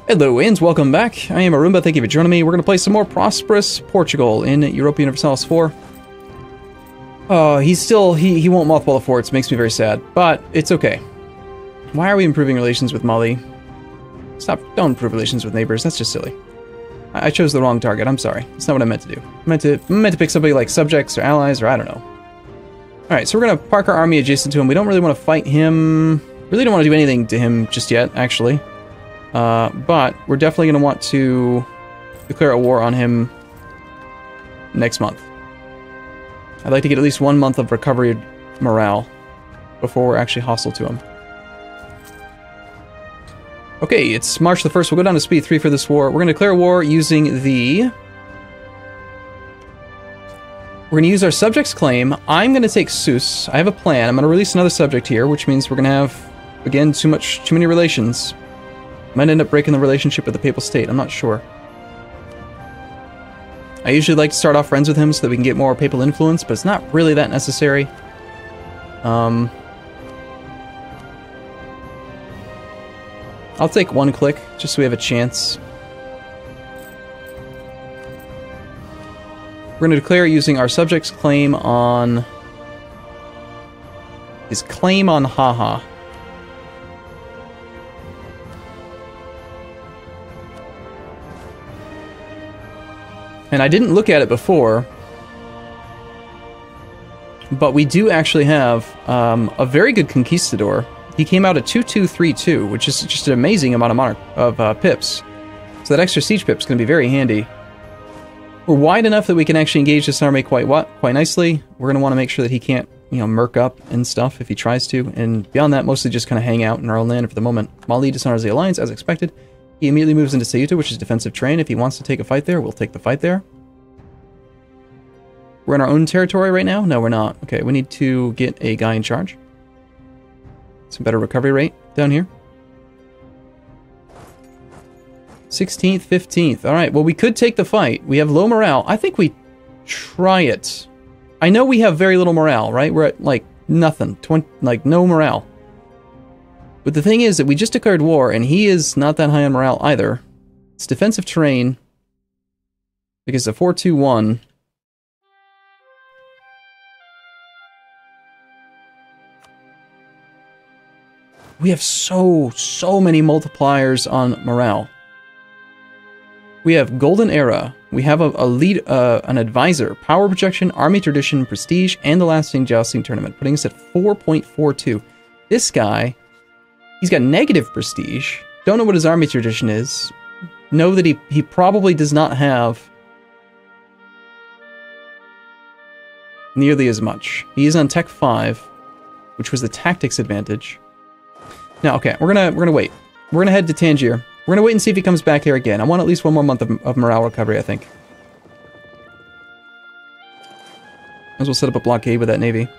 Hello and welcome back. I am Arumba, thank you for joining me. We're going to play some more Prosperous Portugal in Europa Universalis 4. Oh, he won't mothball the forts, makes me very sad, but it's okay. Why are we improving relations with Mali? Don't improve relations with neighbors, that's just silly. I chose the wrong target, I'm sorry. That's not what I meant to do. I meant to pick somebody like subjects or allies or I don't know. Alright, so we're going to park our army adjacent to him. We don't really want to fight him. Really don't want to do anything to him just yet, actually. But we're definitely going to want to declare a war on him next month. I'd like to get at least 1 month of recovery morale before we're actually hostile to him. Okay, it's March the 1st. We'll go down to speed 3 for this war. We're going to declare war using the... We're going to use our subject's claim. I'm going to take Sus. I have a plan. I'm going to release another subject here, which means we're going to have, again, too many relations. Might end up breaking the relationship with the Papal State, I'm not sure. I usually like to start off friends with him so that we can get more Papal influence, but it's not really that necessary. I'll take 1 click, just so we have a chance. We're going to declare using our subject's claim on... his claim on Haha. And I didn't look at it before, but we do actually have a very good conquistador. He came out at 2232, which is just an amazing amount of pips. So that extra siege pip is going to be very handy. We're wide enough that we can actually engage this army quite nicely. We're going to want to make sure that he can't, murk up and stuff if he tries to. And beyond that, mostly just kind of hang out in our own land for the moment. Mali dishonors the alliance, as expected. He immediately moves into Ceuta, which is defensive terrain. If he wants to take a fight there, we'll take the fight there. We're in our own territory right now? No, we're not. Okay, we need to get a guy in charge. Some better recovery rate down here. 16th, 15th. Alright, well, we could take the fight. We have low morale. I think we try it. I know we have very little morale, right? We're at, like, nothing. No morale. But the thing is that we just declared war, and he is not that high on morale either. It's defensive terrain. Because the 4-2-1... We have so many multipliers on morale. We have Golden Era. We have a lead, an advisor, power projection, army tradition, prestige, and the lasting jousting tournament, putting us at 4.42. This guy, he's got negative prestige. Don't know what his army tradition is. Know that he probably does not have nearly as much. He is on Tech 5, which was the tactics advantage. Now, okay, we're gonna wait. We're gonna head to Tangier. We're gonna wait and see if he comes back here again. I want at least 1 more month of morale recovery, I think. Might as well set up a blockade with that navy.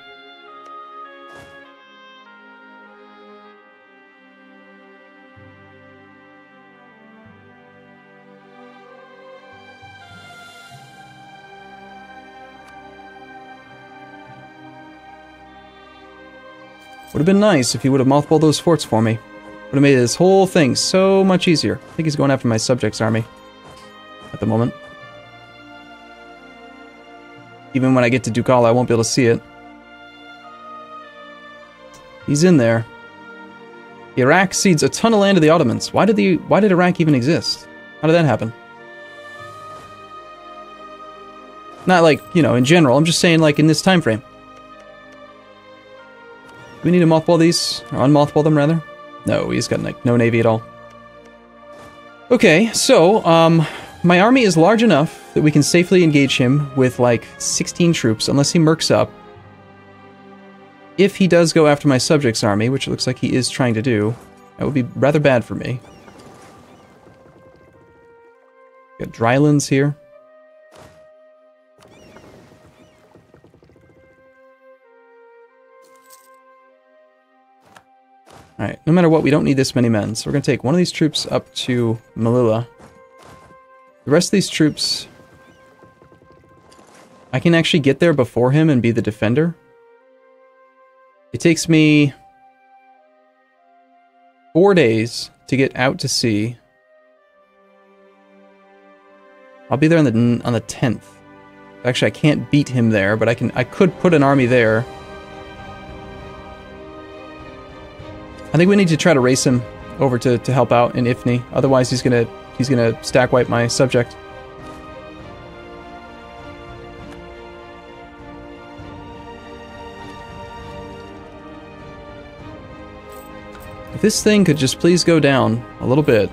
Would have been nice if he would have mothballed those forts for me. Would have made this whole thing so much easier. I think he's going after my subjects army at the moment. Even when I get to Ducala, I won't be able to see it. He's in there. Iraq cedes a ton of land to the Ottomans. Why did Iraq even exist? How did that happen? Not like, in general. I'm just saying, like, in this time frame. Do we need to mothball these? Or unmothball them, rather? No, he's got, like, no navy at all. Okay, so, my army is large enough that we can safely engage him with, like, 16 troops, unless he murks up. If he does go after my subjects' army, which it looks like he is trying to do, that would be rather bad for me. Got drylands here. Alright, no matter what, we don't need this many men, so we're going to take one of these troops up to Melilla. The rest of these troops... I can actually get there before him and be the defender. It takes me 4 days to get out to sea I'll be there on the 10th. Actually, I can't beat him there, but I could put an army there. I think we need to try to race him over to help out in Ifni. Otherwise, he's gonna stack wipe my subject. If this thing could just please go down a little bit.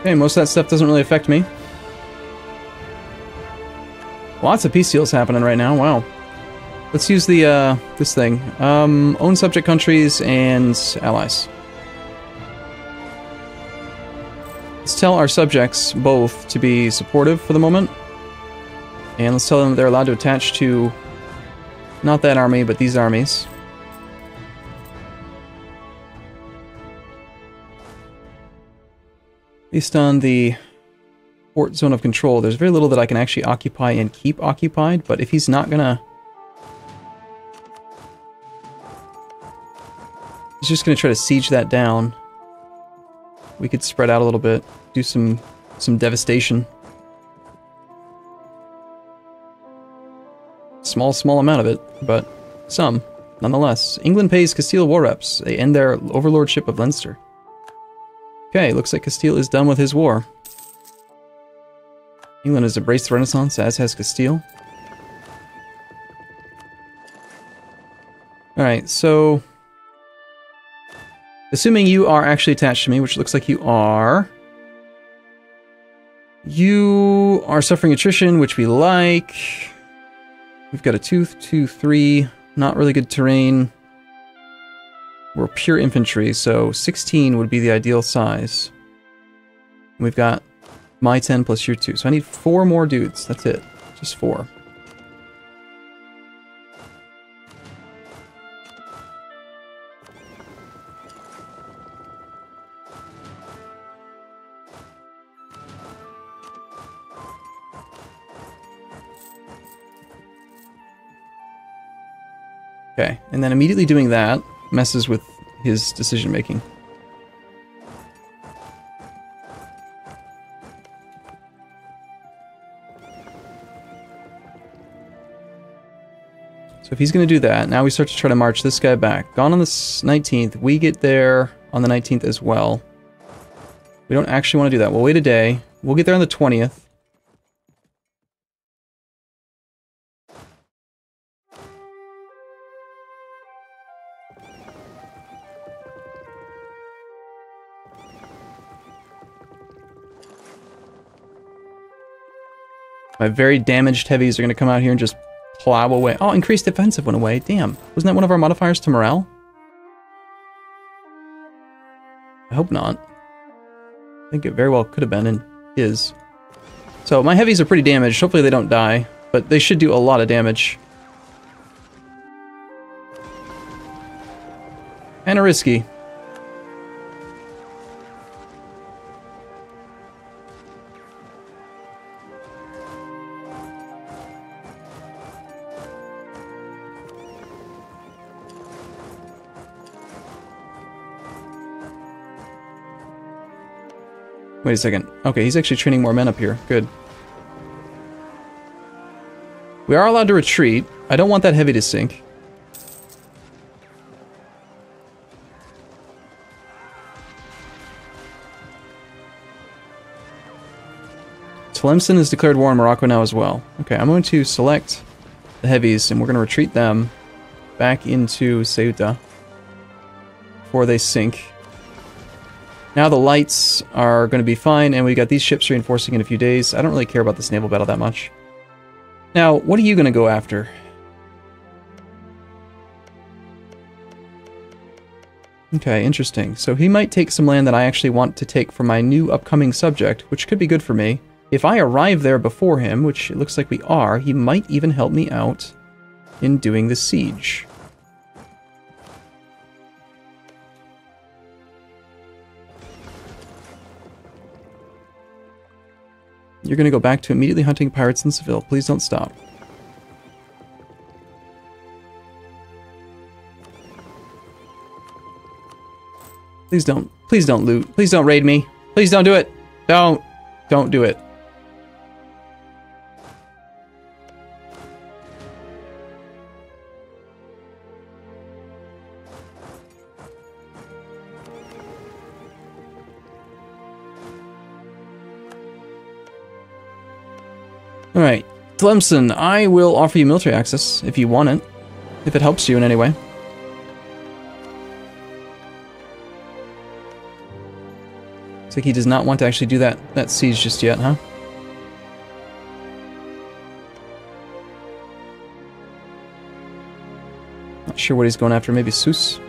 Okay, most of that stuff doesn't really affect me. Lots of peace deals happening right now, wow. Let's use the, this thing. Own subject countries and allies. Let's tell our subjects both to be supportive for the moment. And let's tell them they're allowed to attach to not that army, but these armies. Based on the port zone of control, there's very little that I can actually occupy and keep occupied, but if he's not gonna... He's just gonna try to siege that down. We could spread out a little bit, do some devastation. Small amount of it, but some, nonetheless. England pays Castile war reps. They end their overlordship of Leinster. Okay, looks like Castile is done with his war. England has embraced the Renaissance, as has Castile. Alright, so... Assuming you are actually attached to me, which looks like you are. You are suffering attrition, which we like. We've got a 2-3, not really good terrain. We're pure infantry, so 16 would be the ideal size. We've got my 10 plus your 2, so I need 4 more dudes, that's it. Just 4. Okay, and then immediately doing that messes with his decision making. So if he's going to do that, now we start to try to march this guy back. Gone on the 19th, we get there on the 19th as well. We don't actually want to do that. We'll wait a day. We'll get there on the 20th. My very damaged heavies are going to come out here and just plow away. Oh, increased defensive went away. Damn. Wasn't that one of our modifiers to morale? I hope not. I think it very well could have been and is. So my heavies are pretty damaged. Hopefully they don't die, but they should do a lot of damage. Kinda risky. Wait a second. Okay, he's actually training more men up here. Good. We are allowed to retreat. I don't want that heavy to sink. Tlemcen has declared war on Morocco now as well. Okay, I'm going to select the heavies and we're going to retreat them back into Ceuta before they sink. Now the lights are going to be fine, and we got these ships reinforcing in a few days. I don't really care about this naval battle that much. Now, what are you going to go after? Okay, interesting. So he might take some land that I actually want to take for my new upcoming subject, which could be good for me. If I arrive there before him, which it looks like we are, he might even help me out in doing the siege. You're going to go back to immediately hunting pirates in Seville. Please don't stop. Please don't loot. Please don't raid me. Please don't do it. Don't do it. Alright, Tlemcen, I will offer you military access if you want it. If it helps you in any way. Looks like he does not want to actually do that siege just yet, huh? Not sure what he's going after, maybe Sus?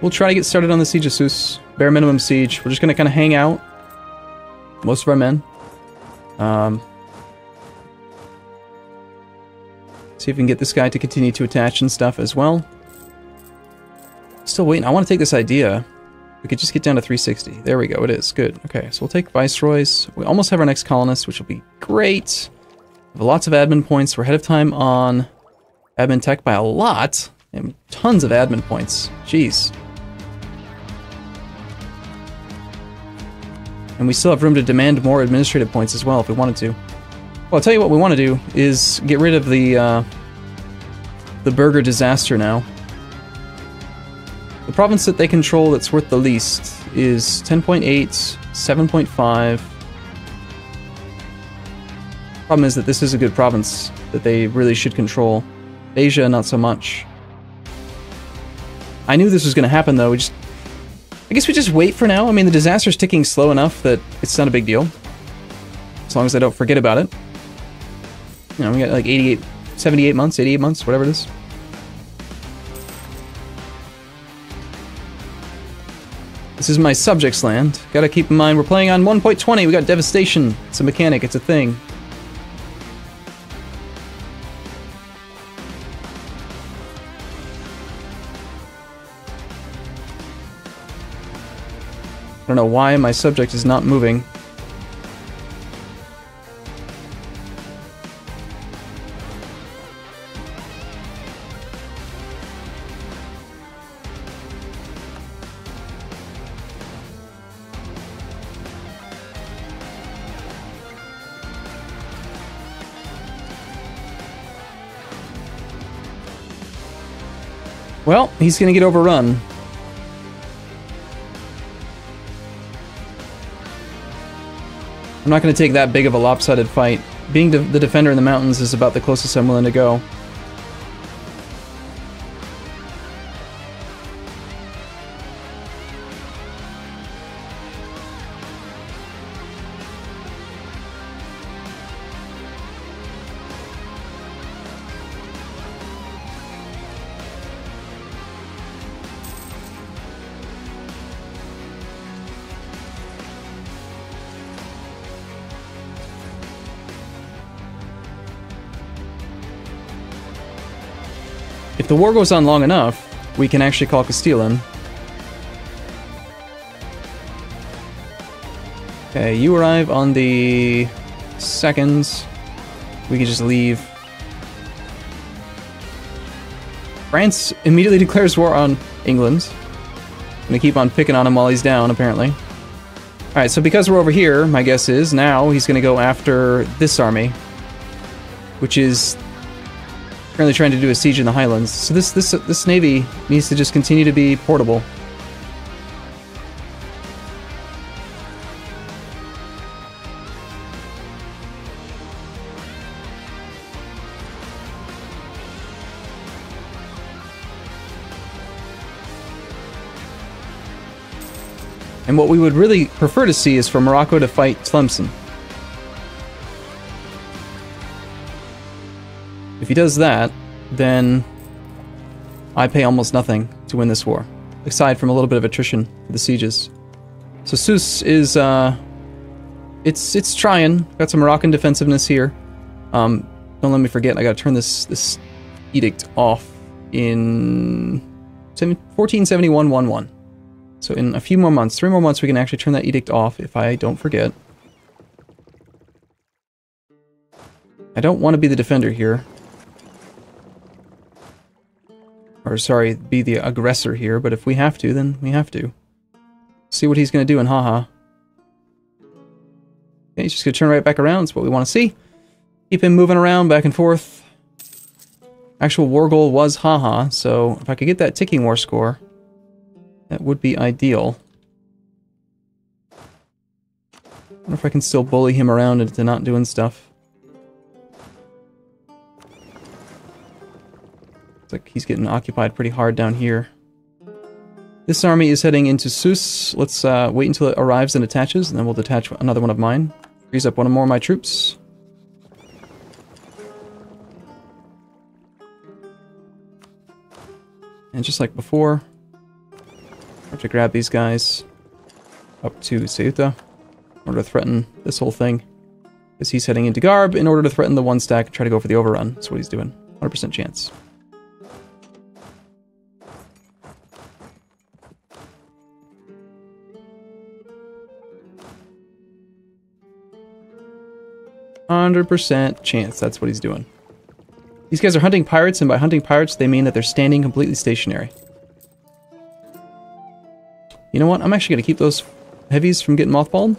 We'll try to get started on the Siege of Sus. Bare minimum siege. We're just going to kind of hang out. Most of our men. See if we can get this guy to continue to attach and stuff as well. Still waiting. I want to take this idea. We could just get down to 360. There we go. It is. Good. Okay, so we'll take Viceroys. We almost have our next colonist, which will be great. We have lots of admin points. We're ahead of time on admin tech by a lot. And tons of admin points. Jeez. And we still have room to demand more administrative points as well if we wanted to. Well, I'll tell you what we want to do is get rid of the burger disaster now. The province that they control that's worth the least is 10.8, 7.5. Problem is that this is a good province that they really should control. Asia, not so much. I knew this was going to happen, though. I guess we just wait for now. I mean, the disaster's ticking slow enough that it's not a big deal. As long as I don't forget about it. You know, we got like 78 months, 88 months, whatever it is. This is my subjects' land. Gotta keep in mind, we're playing on 1.20. We got Devastation. It's a mechanic, it's a thing. I don't know why my subject is not moving. Well, he's gonna get overrun. I'm not going to take that big of a lopsided fight. Being the defender in the mountains is about the closest I'm willing to go. If the war goes on long enough, we can actually call Castile in. Okay, you arrive on the 2nd. We can just leave. France immediately declares war on England. Gonna keep on picking on him while he's down, apparently. Alright, so because we're over here, my guess is now he's gonna go after this army, which is currently trying to do a siege in the Highlands. So this navy needs to just continue to be portable. And what we would really prefer to see is for Morocco to fight Tlemcen. If he does that, then I pay almost nothing to win this war, aside from a little bit of attrition for the sieges. So Sus is, it's trying. Got some Moroccan defensiveness here. Don't let me forget, I gotta turn this edict off. in 1471-11. So in a few more months, 3 more months, we can actually turn that edict off, if I don't forget. I don't want to be the defender here. Or, sorry, be the aggressor here, but if we have to, then we have to. See what he's going to do in haha. Okay, he's just going to turn right back around. That's what we want to see. Keep him moving around back and forth. Actual war goal was haha, so if I could get that ticking war score, that would be ideal. I wonder if I can still bully him around into not doing stuff. It's like he's getting occupied pretty hard down here. This army is heading into Sus. Let's wait until it arrives and attaches, and then we'll detach another one of mine. Frees up one more of my troops. And just like before, I have to grab these guys up to Ceuta in order to threaten this whole thing. Because he's heading into Garb in order to threaten the one stack and try to go for the overrun. That's what he's doing. 100% chance. %, chance. That's what he's doing. These guys are hunting pirates, and by hunting pirates, they mean that they're standing completely stationary. You know what? I'm actually going to keep those heavies from getting mothballed.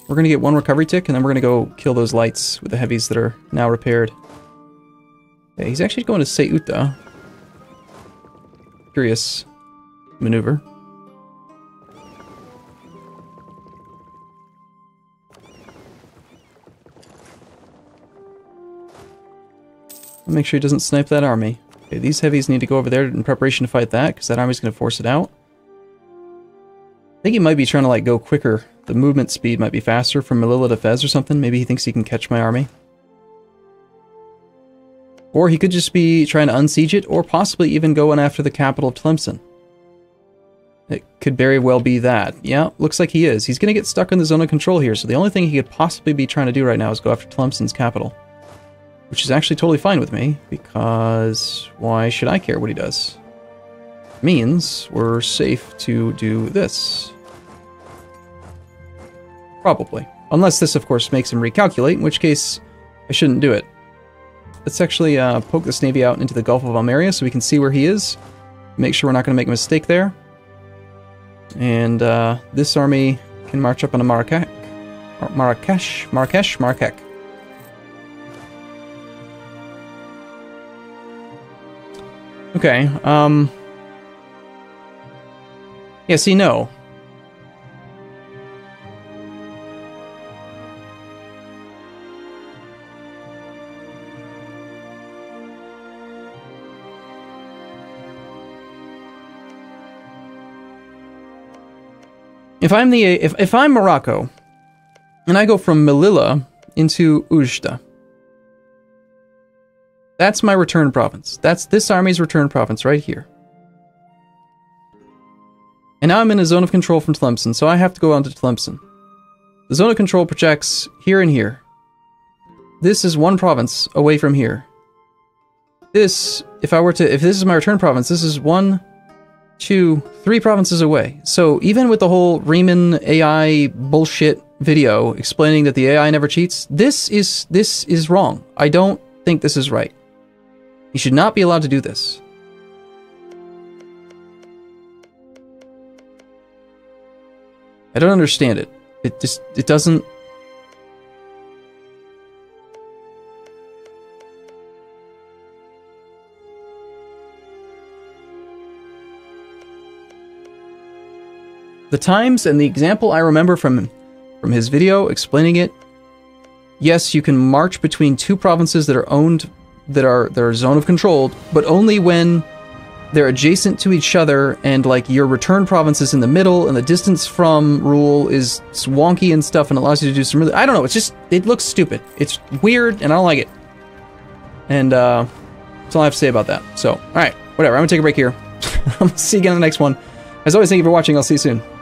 We're going to get one recovery tick, and then we're going to go kill those lights with the heavies that are now repaired. Yeah, he's actually going to Ceuta. Curious maneuver. I'll make sure he doesn't snipe that army. Okay, these heavies need to go over there in preparation to fight that, because that army's going to force it out. I think he might be trying to like go quicker. The movement speed might be faster from Melilla to Fez or something. Maybe he thinks he can catch my army. Or he could just be trying to unsiege it, or possibly even going after the capital of Tlemcen. It could very well be that. Yeah, looks like he is. He's going to get stuck in the zone of control here, so the only thing he could possibly be trying to do right now is go after Tlemcen's capital. Which is actually totally fine with me, because why should I care what he does? Means we're safe to do this. Probably. Unless this, of course, makes him recalculate, in which case I shouldn't do it. Let's actually poke this navy out into the Gulf of Almeria so we can see where he is. Make sure we're not going to make a mistake there. And this army can march up onto Marrakech. Marrakech. Okay, yeah, see, no. If I'm Morocco, and I go from Melilla into Oujda, that's my return province. That's this army's return province right here. And now I'm in a zone of control from Tlemcen, so I have to go on to Tlemcen. The zone of control projects here and here. This is one province away from here. This, if this is my return province, this is 1, 2, 3 provinces away. So even with the whole Riemann AI bullshit video explaining that the AI never cheats, this is wrong. I don't think this is right. You should not be allowed to do this. I don't understand it. It doesn't... The times and the example I remember from his video explaining it, yes, you can march between 2 provinces that are owned, that are zone of control, but only when they're adjacent to each other and like your return province is in the middle and the distance from rule is wonky and stuff and allows you to do some really, I don't know, it's just, it looks stupid. It's weird and I don't like it. And that's all I have to say about that. So, alright, whatever, I'm gonna take a break here. I'm gonna see you again in the next one. As always, thank you for watching. I'll see you soon.